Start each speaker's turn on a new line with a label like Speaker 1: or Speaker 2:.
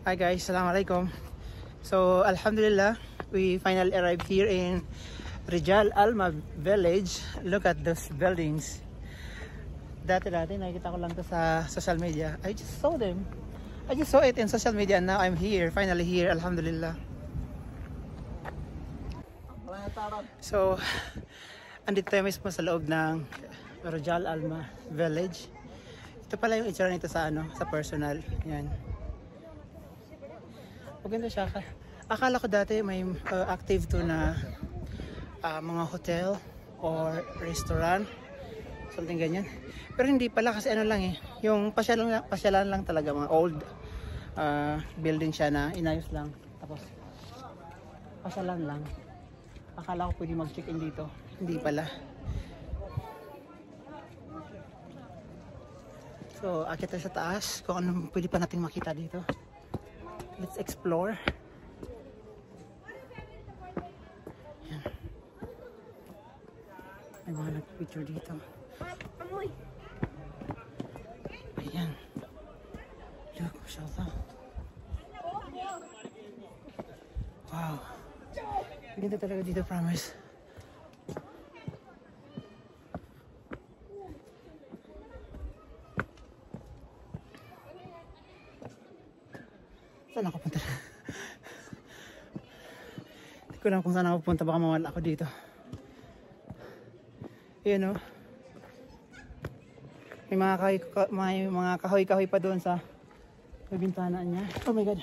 Speaker 1: Hi guys, Assalamualaikum. So Alhamdulillah, we finally arrived here in Rijal Alma Village. Look at those buildings. Dati nakikita ko lang to sa social media. I just saw them. I just saw it in social media and now I'm here, finally here, Alhamdulillah. So andito tayo mismo sa loob ng Rijal Alma Village. Ito pala yung itsura nito sa sa personal. Yan. Maganda siya. Akala ko dati may active to na mga hotel or restaurant, something ganyan. Pero hindi pala kasi lang yung pasyalan lang talaga, mga old building siya na inayos lang. Tapos pasyalan lang. Akala ko pwede mag-check-in dito. Hindi pala. So, akit tayo sa taas kung ano pwede pa nating makita dito. Let's explore. Yan. May mga nag-picture dito. Ayan. Look, mashallah. Wow. Ganda talaga dito, promise. Saan ako punta? Hindi ko alam kung saan ako punta. Baka mawala ako dito. Ayan o. May mga kahoy-kahoy pa doon sa bintana niya. Oh my God.